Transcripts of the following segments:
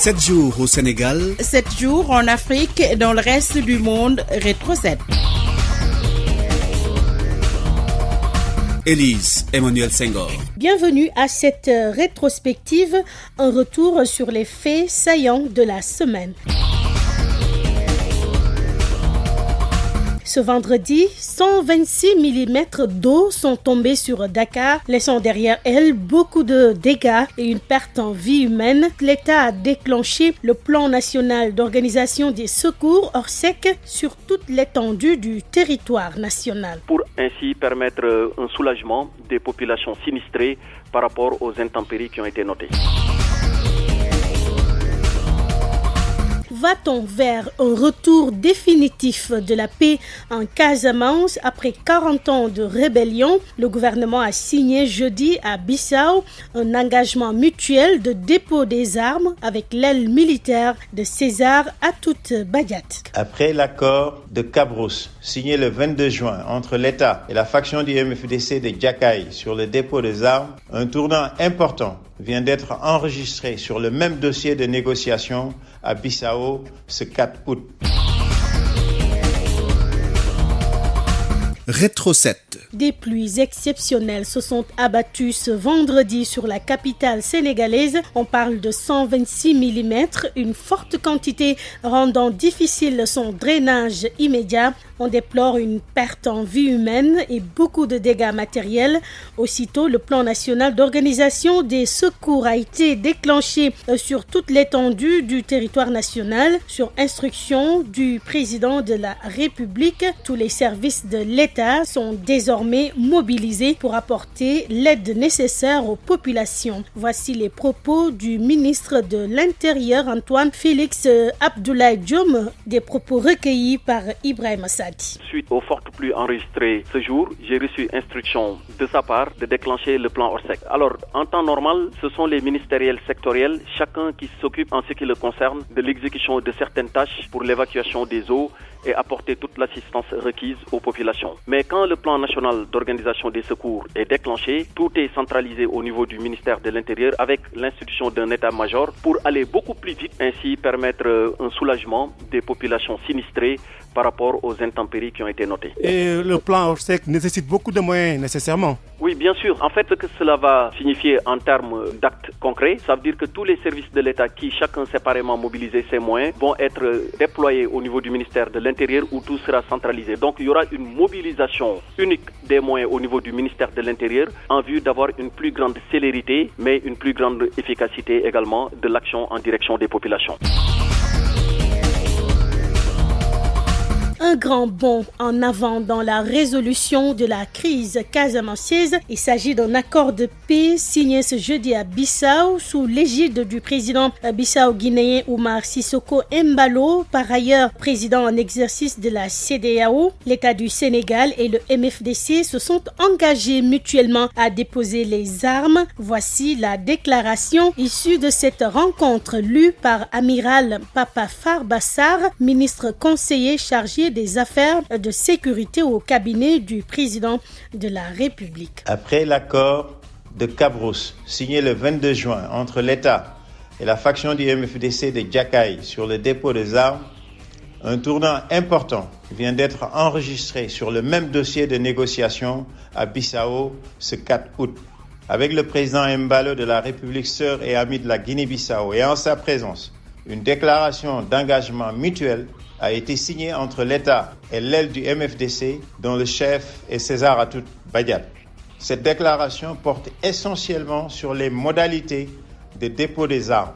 7 jours au Sénégal, 7 jours en Afrique et dans le reste du monde. Rétro 7. Élise Emmanuel Senghor. Bienvenue à cette rétrospective, un retour sur les faits saillants de la semaine. Ce vendredi, 126 mm d'eau sont tombés sur Dakar, laissant derrière elles beaucoup de dégâts et une perte en vie humaine. L'État a déclenché le plan national d'organisation des secours Orsec sur toute l'étendue du territoire national. Pour ainsi permettre un soulagement des populations sinistrées par rapport aux intempéries qui ont été notées. Va-t-on vers un retour définitif de la paix en Casamance après 40 ans de rébellion? Le gouvernement a signé jeudi à Bissau un engagement mutuel de dépôt des armes avec l'aile militaire de César Atoute Badiate. Après l'accord de Cabrousse, signé le 22 juin entre l'État et la faction du MFDC de Djakaï sur le dépôt des armes, un tournant important vient d'être enregistré sur le même dossier de négociation à Bissau ce 4 août. Rétro 7. Des pluies exceptionnelles se sont abattues ce vendredi sur la capitale sénégalaise. On parle de 126 mm, une forte quantité rendant difficile son drainage immédiat. On déplore une perte en vie humaine et beaucoup de dégâts matériels. Aussitôt, le plan national d'organisation des secours a été déclenché sur toute l'étendue du territoire national. Sur instruction du président de la République, tous les services de l'État sont désormais mobilisés pour apporter l'aide nécessaire aux populations. Voici les propos du ministre de l'Intérieur, Antoine Félix Abdoulaye Diome, des propos recueillis par Ibrahima Sadi. Suite aux fortes pluies enregistrées ce jour, j'ai reçu instruction de sa part de déclencher le plan Orsec. Alors, en temps normal, ce sont les ministériels sectoriels, chacun qui s'occupe en ce qui le concerne de l'exécution de certaines tâches pour l'évacuation des eaux et apporter toute l'assistance requise aux populations. Mais quand le plan national d'organisation des secours est déclenché, tout est centralisé au niveau du ministère de l'Intérieur avec l'institution d'un état-major pour aller beaucoup plus vite, ainsi permettre un soulagement des populations sinistrées par rapport aux intempéries qui ont été notées. Et le plan Orsec nécessite beaucoup de moyens nécessairement. Oui, bien sûr. En fait, ce que cela va signifier en termes d'actes concrets, ça veut dire que tous les services de l'État qui, chacun séparément mobilisé ses moyens, vont être déployés au niveau du ministère de l'Intérieur où tout sera centralisé. Donc, il y aura une mobilisation unique des moyens au niveau du ministère de l'Intérieur en vue d'avoir une plus grande célérité, mais une plus grande efficacité également de l'action en direction des populations. Un grand bond en avant dans la résolution de la crise casamançaise. Il s'agit d'un accord de paix signé ce jeudi à Bissau sous l'égide du président bissau-guinéen Oumar Sissoko Embalo, par ailleurs président en exercice de la CEDEAO. L'État du Sénégal et le MFDC se sont engagés mutuellement à déposer les armes. Voici la déclaration issue de cette rencontre lue par Amiral Papa Farbassar, ministre conseiller chargé des affaires de sécurité au cabinet du président de la République. Après l'accord de Cabrousse, signé le 22 juin entre l'État et la faction du MFDC de Djakaï sur le dépôt des armes, un tournant important vient d'être enregistré sur le même dossier de négociation à Bissau ce 4 août. Avec le président Embalo de la République sœur et amie de la Guinée-Bissau et en sa présence, une déclaration d'engagement mutuel a été signée entre l'État et l'aile du MFDC, dont le chef est César Atoute Badiate. Cette déclaration porte essentiellement sur les modalités de dépôt des armes.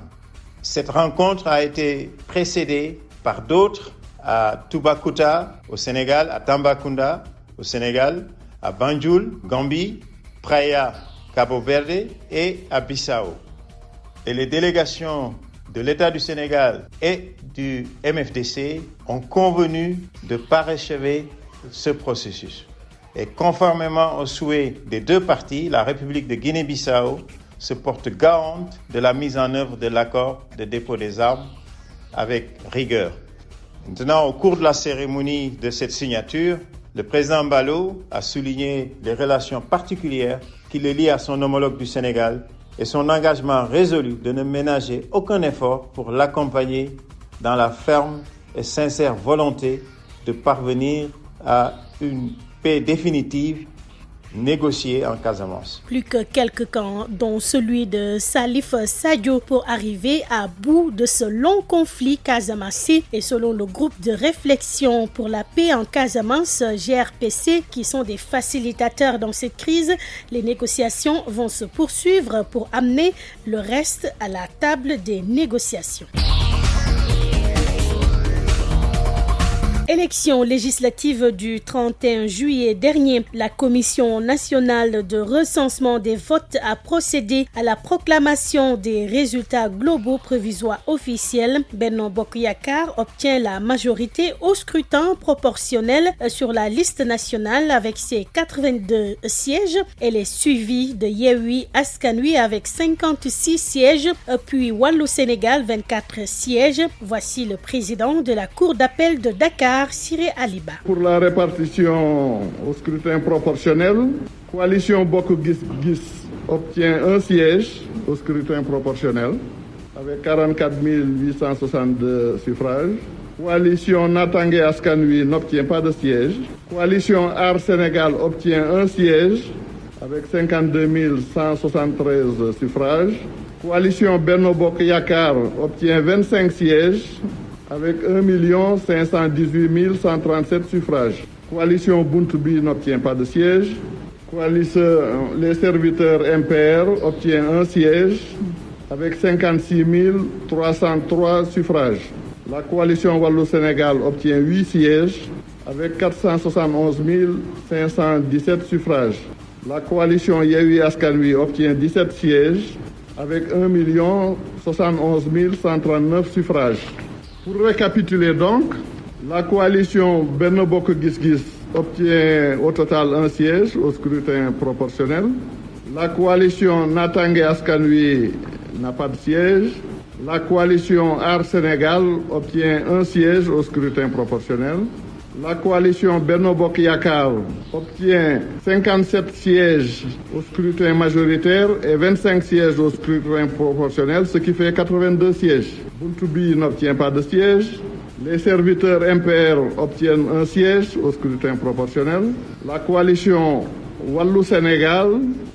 Cette rencontre a été précédée par d'autres à Toubacouta, au Sénégal, à Tambacounda, au Sénégal, à Banjul, Gambie, Praia, Cabo Verde et à Bissau. Et les délégations de l'État du Sénégal et du MFDC ont convenu de parachever ce processus. Et conformément aux souhaits des deux parties, la République de Guinée-Bissau se porte garante de la mise en œuvre de l'accord de dépôt des armes avec rigueur. Maintenant, au cours de la cérémonie de cette signature, le président Embalo a souligné les relations particulières qui le lient à son homologue du Sénégal et son engagement résolu de ne ménager aucun effort pour l'accompagner dans la ferme et sincère volonté de parvenir à une paix définitive négociée en Casamance. Plus que quelques camps, dont celui de Salif Sadio, pour arriver à bout de ce long conflit casamassé. Et selon le groupe de réflexion pour la paix en Casamance, GRPC, qui sont des facilitateurs dans cette crise, les négociations vont se poursuivre pour amener le reste à la table des négociations. Élection législative du 31 juillet dernier, la Commission nationale de recensement des votes a procédé à la proclamation des résultats globaux provisoires officiels. Benno Bokk Yakaar obtient la majorité au scrutin proportionnel sur la liste nationale avec ses 82 sièges. Elle est suivie de Yewwi Askan Wi avec 56 sièges, puis Wallu Sénégal 24 sièges. Voici le président de la Cour d'appel de Dakar, Siré Aliba. Pour la répartition au scrutin proportionnel, Coalition Bokk Gis Gis obtient un siège au scrutin proportionnel avec 44 862 suffrages. Coalition Natangué Askan Wi n'obtient pas de siège. Coalition Aar Sénégal obtient un siège avec 52 173 suffrages. Coalition Benno Bokk Yakaar obtient 25 sièges avec 1 518 137 suffrages. Coalition Buntu Bi n'obtient pas de siège. Coalition Les Serviteurs MPR obtient un siège avec 56 303 suffrages. La coalition Wallu Sénégal obtient 8 sièges avec 471 517 suffrages. La coalition Yewwi Askan Wi obtient 17 sièges avec 1 071 139 suffrages. Pour récapituler donc, la coalition Benno Bokk Gis Gis obtient au total un siège au scrutin proportionnel. La coalition Natangué Askan Wi n'a pas de siège. La coalition Aar Sénégal obtient un siège au scrutin proportionnel. La coalition Benno Bokk Yakaar obtient 57 sièges au scrutin majoritaire et 25 sièges au scrutin proportionnel, ce qui fait 82 sièges. Buntu Bi n'obtient pas de siège. Les Serviteurs MPR obtiennent un siège au scrutin proportionnel. La coalition Wallu Sénégal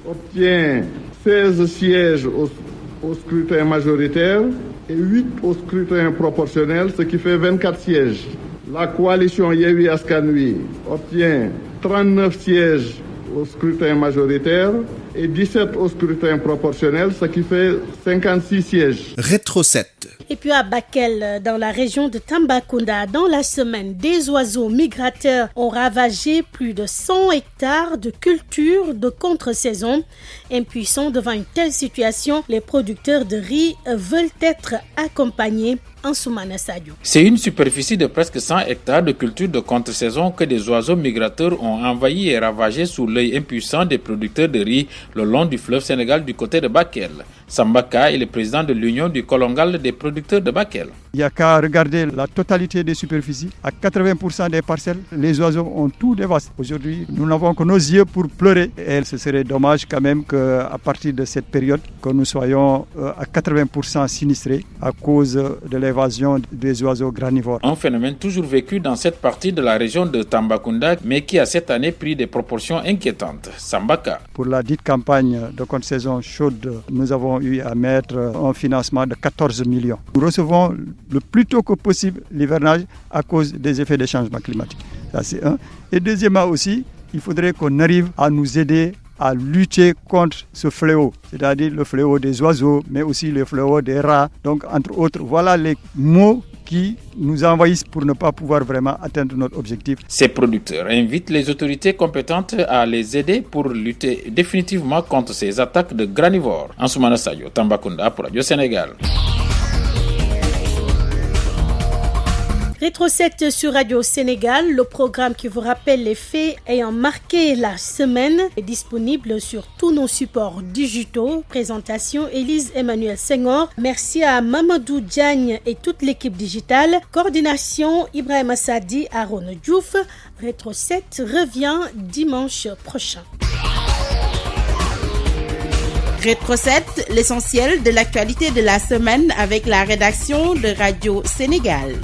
obtient 16 sièges au scrutin majoritaire et 8 au scrutin proportionnel, ce qui fait 24 sièges. La coalition Yewwi Askan Wi obtient 39 sièges au scrutin majoritaire et 17 au scrutin proportionnel, ce qui fait 56 sièges. Rétro 7. Et puis à Bakel, dans la région de Tambacounda, dans la semaine, des oiseaux migrateurs ont ravagé plus de 100 hectares de cultures de contre-saison. Impuissants devant une telle situation, les producteurs de riz veulent être accompagnés. Ansoumana Sadio. C'est une superficie de presque 100 hectares de culture de contre-saison que des oiseaux migrateurs ont envahi et ravagé sous l'œil impuissant des producteurs de riz le long du fleuve Sénégal du côté de Bakel. Sambaka est le président de l'Union du Kolongal des producteurs de Bakel. Il n'y a qu'à regarder la totalité des superficies. À 80% des parcelles, les oiseaux ont tout dévasté. Aujourd'hui, nous n'avons que nos yeux pour pleurer. Et ce serait dommage quand même qu'à partir de cette période, que nous soyons à 80% sinistrés à cause de l'évasion des oiseaux granivores. Un phénomène toujours vécu dans cette partie de la région de Tambacounda, mais qui a cette année pris des proportions inquiétantes. Sambaka. Pour la dite campagne de contre-saison chaude, nous avons eu à mettre un financement de 14 millions. Nous recevons le plus tôt que possible l'hivernage à cause des effets des changements climatiques. Ça, c'est un. Et deuxièmement aussi, il faudrait qu'on arrive à nous aider à lutter contre ce fléau, c'est-à-dire le fléau des oiseaux, mais aussi le fléau des rats. Donc, entre autres, voilà les mots qui nous envahissent pour ne pas pouvoir vraiment atteindre notre objectif. Ces producteurs invitent les autorités compétentes à les aider pour lutter définitivement contre ces attaques de granivores. Ansoumana Sadio, Tambacounda pour Radio Sénégal. Rétro 7 sur Radio Sénégal, le programme qui vous rappelle les faits ayant marqué la semaine est disponible sur tous nos supports digitaux. Présentation Élise Emmanuel Senghor. Merci à Mamadou Diagne et toute l'équipe digitale. Coordination Ibrahim Assadi, Aaron Diouf. Rétro 7 revient dimanche prochain. Rétro 7, l'essentiel de l'actualité de la semaine avec la rédaction de Radio Sénégal.